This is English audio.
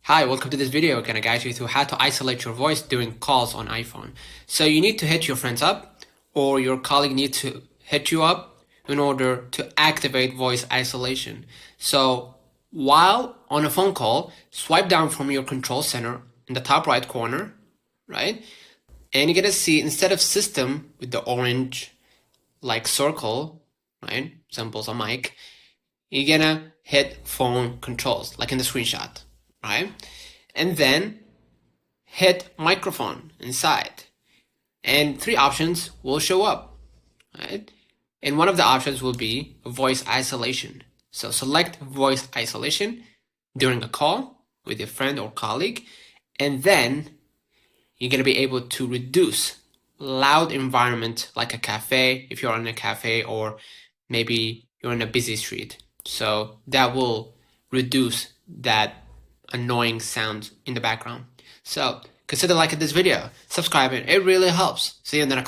Hi, welcome to this video. I'm gonna guide you through how to isolate your voice during calls on iPhone. So you need to hit your friends up or your colleague needs to hit you up in order to activate voice isolation. So while on a phone call, swipe down from your control center in the top right corner, right? And you're gonna see instead of system with the orange like circle, right? Resembles a mic, you're gonna hit phone controls like in the screenshot, right? And then hit microphone inside and three options will show up, right? And one of the options will be voice isolation. So select voice isolation during a call with your friend or colleague, and then you're going to be able to reduce loud environment like a cafe if you're in a cafe or maybe you're in a busy street. So that will reduce that annoying sound in the background. So consider liking this video, subscribing, it really helps. See you in the next